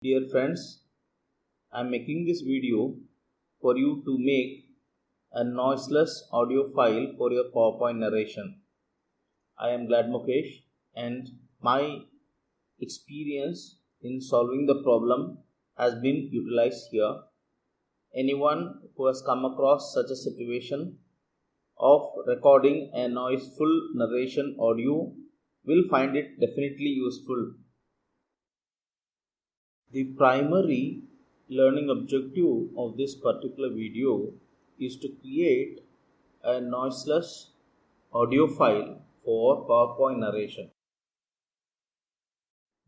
Dear friends, I am making this video for you to make a noiseless audio file for your PowerPoint narration. I am Glad Mukesh, and my experience in solving the problem has been utilized here. Anyone who has come across such a situation of recording a noiseful narration audio will find it definitely useful. The primary learning objective of this particular video is to create a noiseless audio file for PowerPoint narration.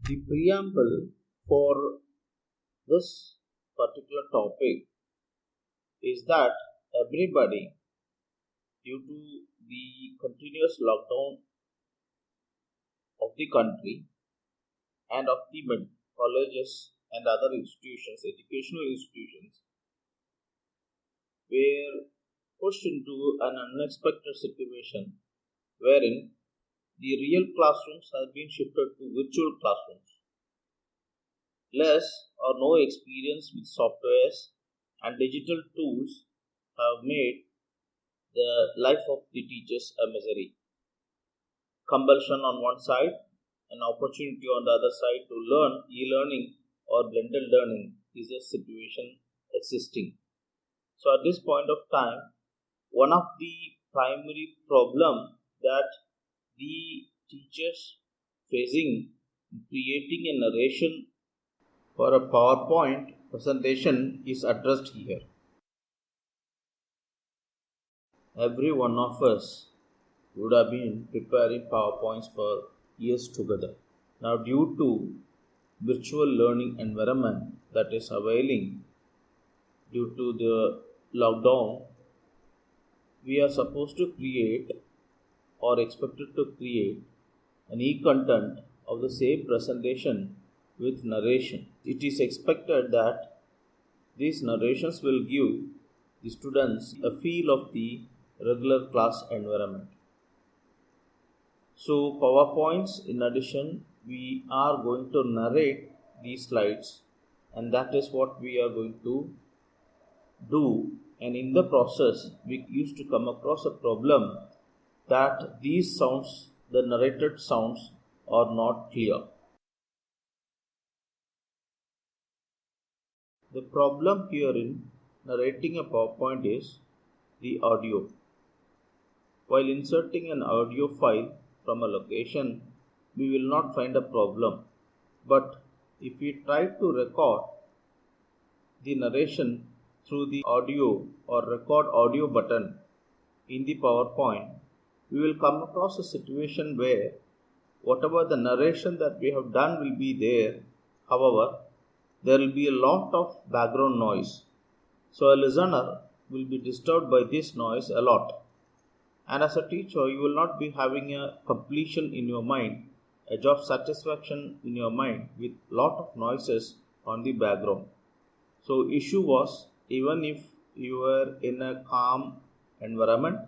The preamble for this particular topic is that everybody, due to the continuous lockdown of the country and of the colleges and other institutions, educational institutions, were pushed into an unexpected situation wherein the real classrooms have been shifted to virtual classrooms. Less or no experience with softwares and digital tools have made the life of the teachers a misery. Compulsion on one side, an opportunity on the other side to learn e-learning or blended learning is a situation existing. So at this point of time, one of the primary problem that the teachers facing creating a narration for a PowerPoint presentation is addressed here. Every one of us would have been preparing PowerPoints for years together. Now, due to virtual learning environment that is availing due to the lockdown, we are supposed to create or expected to create an e-content of the same presentation with narration. It is expected that these narrations will give the students a feel of the regular class environment. So PowerPoints, in addition, we are going to narrate these slides, and that is what we are going to do. And in the process, we used to come across a problem that these sounds, the narrated sounds, are not clear. The problem here in narrating a PowerPoint is the audio. While inserting an audio file from a location, we will not find a problem. But if we try to record the narration through the audio or record audio button in the PowerPoint, we will come across a situation where whatever the narration that we have done will be there. However, there will be a lot of background noise. So a listener will be disturbed by this noise a lot. And as a teacher, you will not be having a completion in your mind, a job satisfaction in your mind with lot of noises on the background. So issue was, even if you were in a calm environment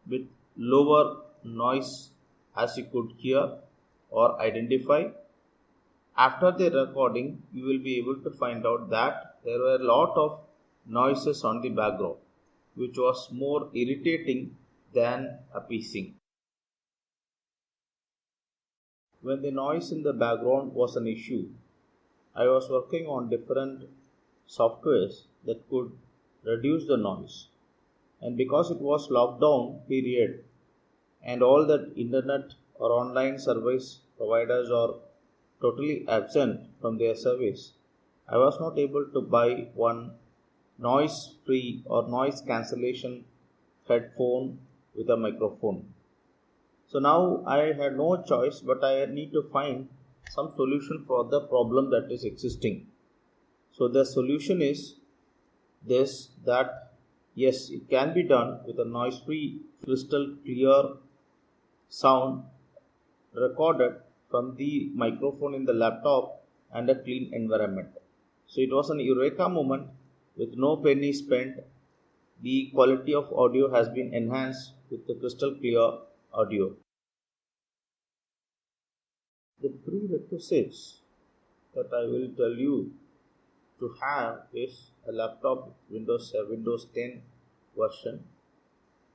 with lower noise as you could hear or identify, after the recording you will be able to find out that there were a lot of noises on the background, which was more irritating than appeasing. When the noise in the background was an issue, I was working on different softwares that could reduce the noise. And because it was lockdown period and all that internet or online service providers are totally absent from their service, I was not able to buy one noise free or noise cancellation headphone with a microphone. So now I had no choice, but I need to find some solution for the problem that is existing. So the solution is this, that yes, it can be done with a noise free, crystal clear sound recorded from the microphone in the laptop and a clean environment. So it was an eureka moment. With no penny spent, the quality of audio has been enhanced with the crystal clear audio. The prerequisites that I will tell you to have is a laptop Windows 10 version,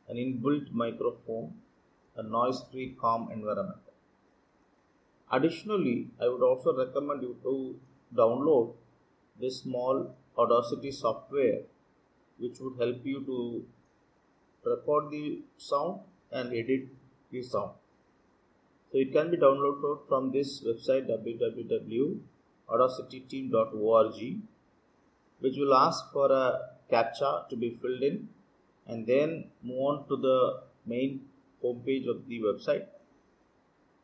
an inbuilt microphone, a noise-free calm environment. Additionally, I would also recommend you to download this small Audacity software which would help you to record the sound and edit the sound. So it can be downloaded from this website www.audacityteam.org, which will ask for a CAPTCHA to be filled in and then move on to the main homepage of the website.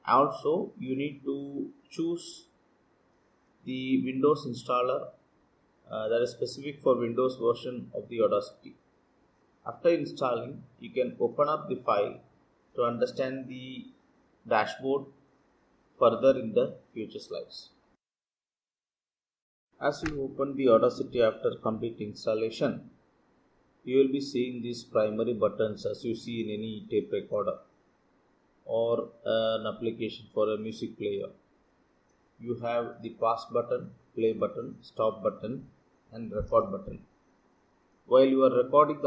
Also, you need to choose the Windows installer that is specific for Windows version of the Audacity. After installing, you can open up the file to understand the dashboard further in the future slides. As you open the Audacity after complete installation, you will be seeing these primary buttons as you see in any tape recorder or an application for a music player. You have the pause button, play button, stop button and record button. While you are recording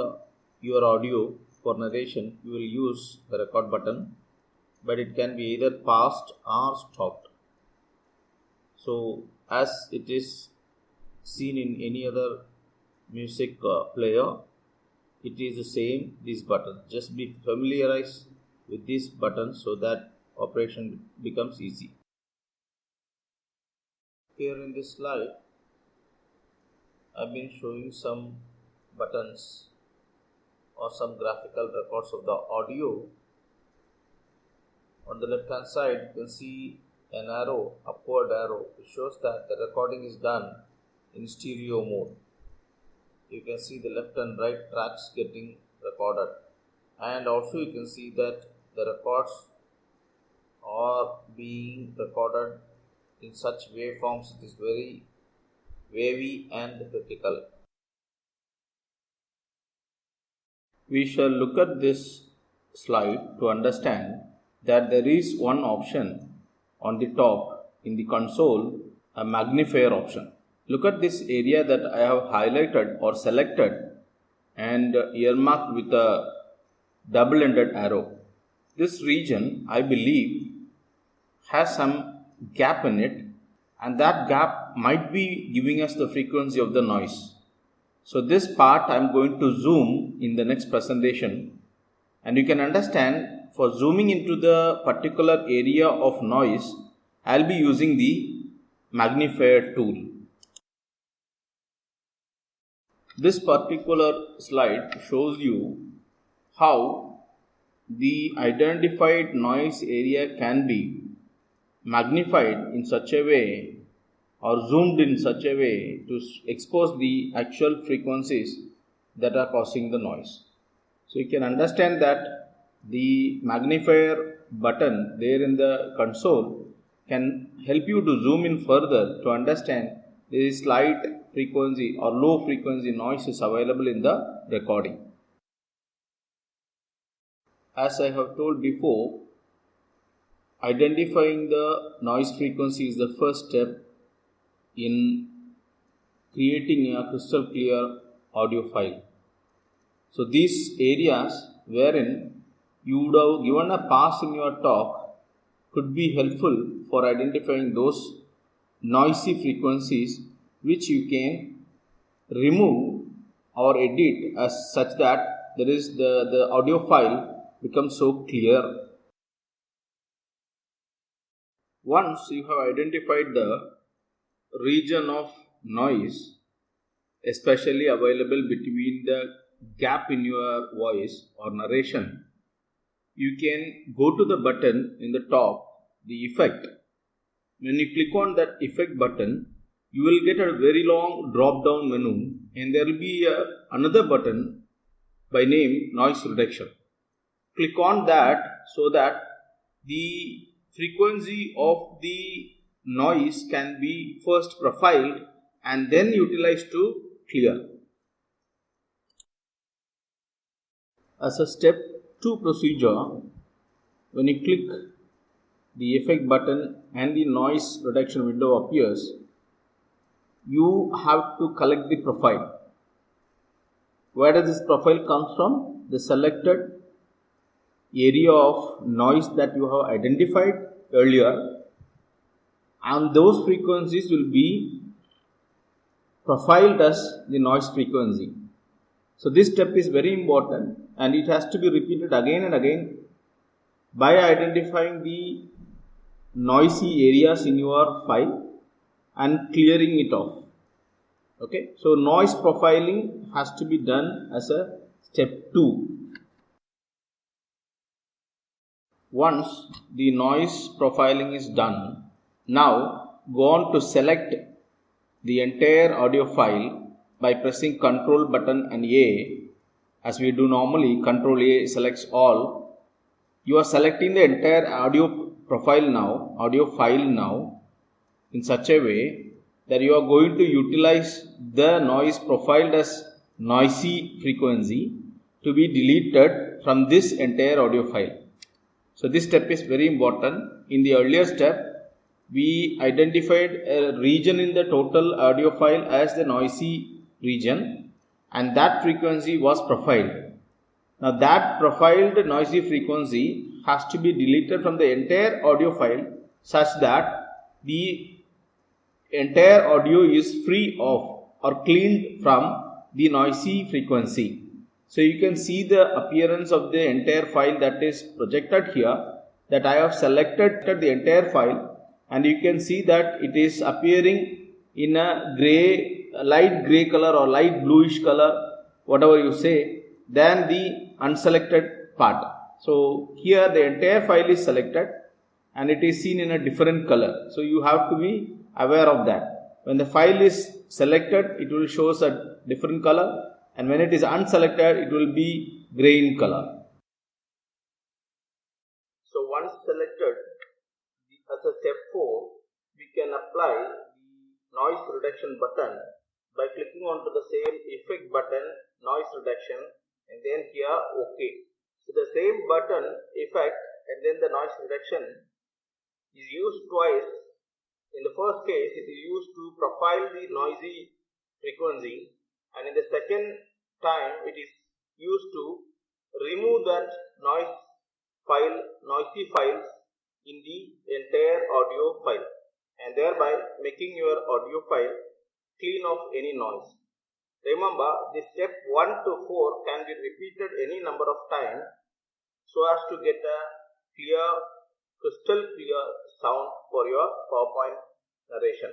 your audio for narration, you will use the record button, but it can be either paused or stopped. So as it is seen in any other music player, it is the same, this button. Just be familiarized with this button so that operation becomes easy. Here in this slide, I've been showing some buttons or some graphical records of the audio. On the left hand side, you can see an arrow, upward arrow, which shows that the recording is done in stereo mode. You can see the left and right tracks getting recorded, and also you can see that the records are being recorded in such waveforms. It is very wavy and critical. We shall look at this slide to understand that there is one option on the top in the console, a magnifier option. Look at this area that I have highlighted or selected and earmarked with a double-ended arrow. This region, I believe, has some gap in it, and that gap might be giving us the frequency of the noise. So this part I am going to zoom in the next presentation, and you can understand for zooming into the particular area of noise, I will be using the magnifier tool. This particular slide shows you how the identified noise area can be magnified in such a way or zoomed in such a way to expose the actual frequencies that are causing the noise. So you can understand that the magnifier button there in the console can help you to zoom in further to understand the slight frequency or low frequency noise is available in the recording. As I have told before, identifying the noise frequency is the first step in creating a crystal clear audio file. So these areas wherein you would have given a pause in your talk could be helpful for identifying those noisy frequencies which you can remove or edit as such that the audio file becomes so clear. Once you have identified the region of noise, especially available between the gap in your voice or narration, you can go to the button in the top, the effect. When you click on that effect button, you will get a very long drop down menu, and there will be another button by name noise reduction. Click on that so that the frequency of the noise can be first profiled and then utilized to clear. As a step 2 procedure, when you click the effect button and the noise reduction window appears, you have to collect the profile. Where does this profile come from? The selected area of noise that you have identified earlier, and those frequencies will be profiled as the noise frequency. So this step is very important, and it has to be repeated again and again by identifying the noisy areas in your file and clearing it off. Okay, so noise profiling has to be done as a step 2. Once the noise profiling is done, now go on to select the entire audio file by pressing Ctrl button and A. As we do normally, Ctrl A selects all. You are selecting the entire audio file now in such a way that you are going to utilize the noise profiled as noisy frequency to be deleted from this entire audio file. So this step is very important. In the earlier step, we identified a region in the total audio file as the noisy region, and that frequency was profiled. Now that profiled noisy frequency has to be deleted from the entire audio file such that the entire audio is free of or cleaned from the noisy frequency. So you can see the appearance of the entire file that is projected here, that I have selected the entire file, and you can see that it is appearing in a light gray color or light bluish color, whatever you say, than the unselected part. So here the entire file is selected and it is seen in a different color. So you have to be aware of that. When the file is selected, it will show us a different color, and when it is unselected, it will be gray in color. So once selected, as a step 4, we can apply the noise reduction button by clicking onto the same effect button, noise reduction, and then here OK. So the same button, effect, and then the noise reduction is used twice. In the first case, it is used to profile the noisy frequency, and in the second time, it is used to remove that noisy files in the entire audio file, and thereby making your audio file clean of any noise. Remember, the step 1 to 4 can be repeated any number of times so as to get a crystal clear sound for your PowerPoint narration.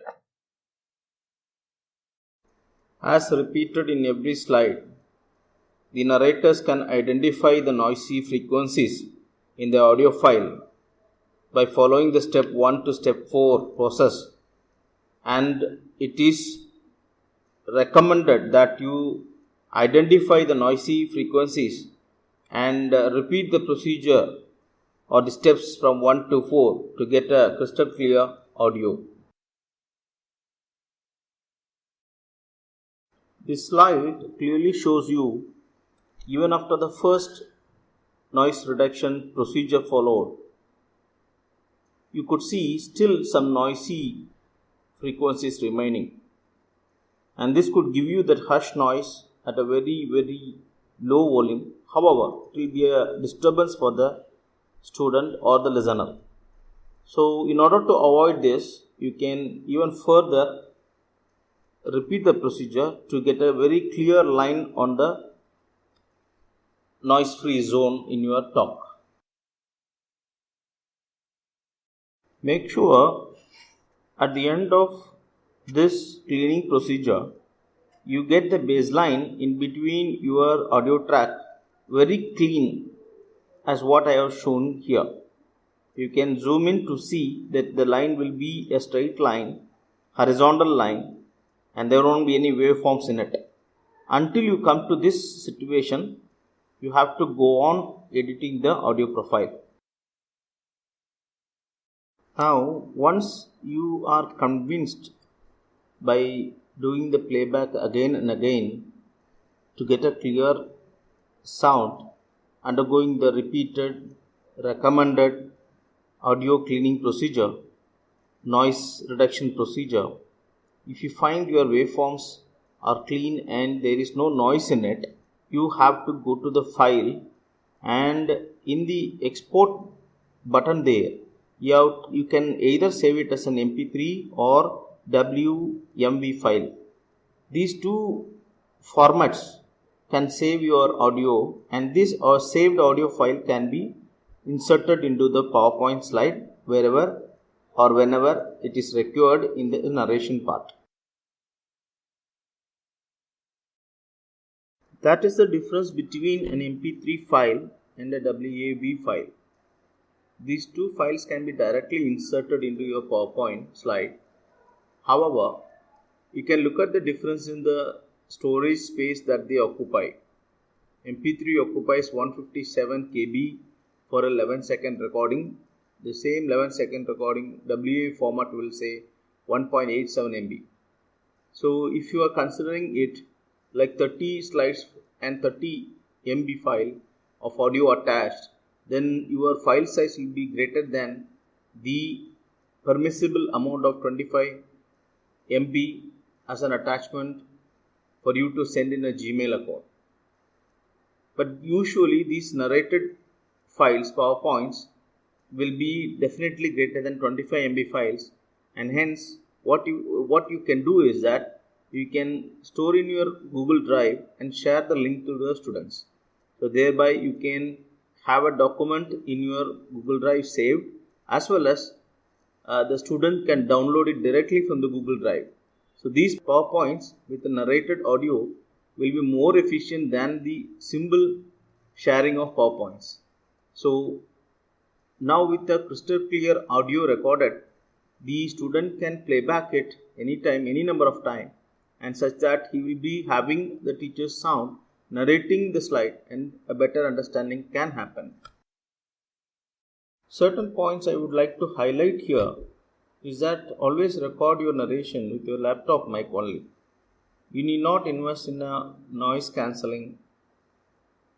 As repeated in every slide, the narrators can identify the noisy frequencies in the audio file by following the step 1 to step 4 process, and it is recommended that you identify the noisy frequencies and repeat the procedure or the steps from 1 to 4 to get a crystal clear audio. This slide clearly shows you, even after the first noise reduction procedure followed, you could see still some noisy frequencies remaining, and this could give you that hush noise at a very, very low volume. However, it will be a disturbance for the student or the listener. So in order to avoid this, you can even further repeat the procedure to get a very clear line on the noise-free zone in your talk. Make sure at the end of this cleaning procedure, you get the baseline in between your audio track very clean as what I have shown here. You can zoom in to see that the line will be a straight line, horizontal line, and there won't be any waveforms in it. Until you come to this situation, you have to go on editing the audio profile. Now, once you are convinced by doing the playback again and again to get a clear sound, undergoing the repeated recommended audio cleaning procedure, noise reduction procedure, if you find your waveforms are clean and there is no noise in it, you have to go to the file, and in the export button there, you can either save it as an MP3 or WMV file. These two formats can save your audio, and this saved audio file can be inserted into the PowerPoint slide wherever or whenever it is required in the narration part. That is the difference between an MP3 file and a WAV file. These two files can be directly inserted into your PowerPoint slide. However, you can look at the difference in the storage space that they occupy. MP3 occupies 157 KB for a 11-second recording. The same 11-second recording WAV format will say 1.87 MB. So if you are considering it like 30 slides and 30 MB file of audio attached, then your file size will be greater than the permissible amount of 25 MB as an attachment for you to send in a Gmail account. But usually these narrated files, PowerPoints, will be definitely greater than 25 MB files, and hence what you can do is that you can store in your Google Drive and share the link to the students. So thereby you can have a document in your Google Drive saved, as well as the student can download it directly from the Google Drive. So these PowerPoints with the narrated audio will be more efficient than the simple sharing of PowerPoints. So now with the crystal clear audio recorded, the student can playback it anytime, any number of time, and such that he will be having the teacher's sound narrating the slide, and a better understanding can happen. Certain points I would like to highlight here is that always record your narration with your laptop mic only. You need not invest in a noise cancelling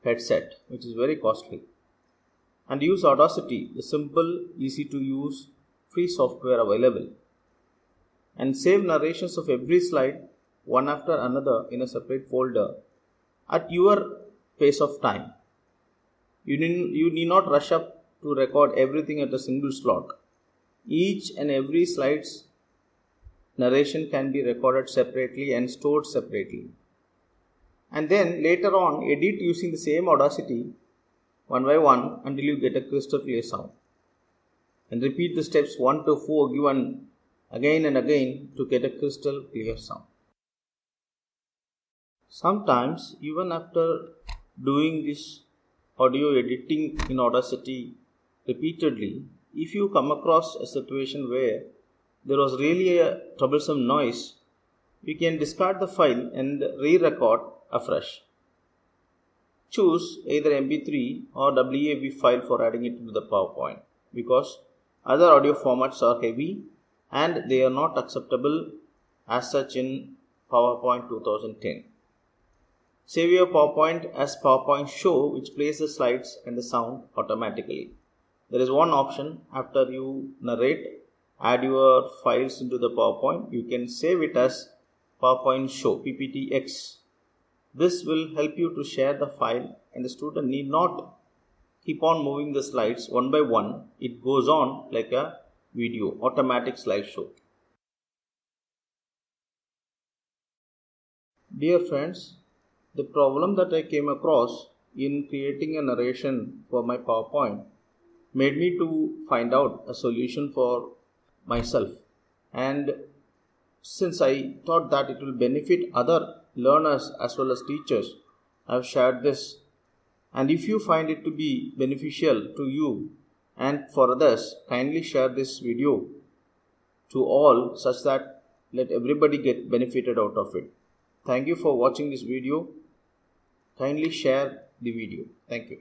headset, which is very costly. And use Audacity, the simple, easy to use, free software available. And save narrations of every slide one after another in a separate folder at your pace of time. You need not rush up to record everything at a single slot. Each and every slide's narration can be recorded separately and stored separately. And then later on edit using the same Audacity one by one until you get a crystal clear sound. And repeat the steps 1 to 4 given again and again to get a crystal clear sound. Sometimes even after doing this audio editing in Audacity repeatedly, if you come across a situation where there was really a troublesome noise, you can discard the file and re-record afresh. Choose either MP3 or WAV file for adding it to the PowerPoint, because other audio formats are heavy and they are not acceptable as such in PowerPoint 2010. Save your PowerPoint as PowerPoint Show, which plays the slides and the sound automatically. There is one option after you narrate, add your files into the PowerPoint. You can save it as PowerPoint Show, PPTX. This will help you to share the file, and the student need not keep on moving the slides one by one. It goes on like a video, automatic slideshow. Dear friends, the problem that I came across in creating a narration for my PowerPoint made me to find out a solution for myself, and since I thought that it will benefit other learners as well as teachers, I have shared this. And if you find it to be beneficial to you and for others, kindly share this video to all such that let everybody get benefited out of it. Thank you for watching this video. Kindly share the video. Thank you.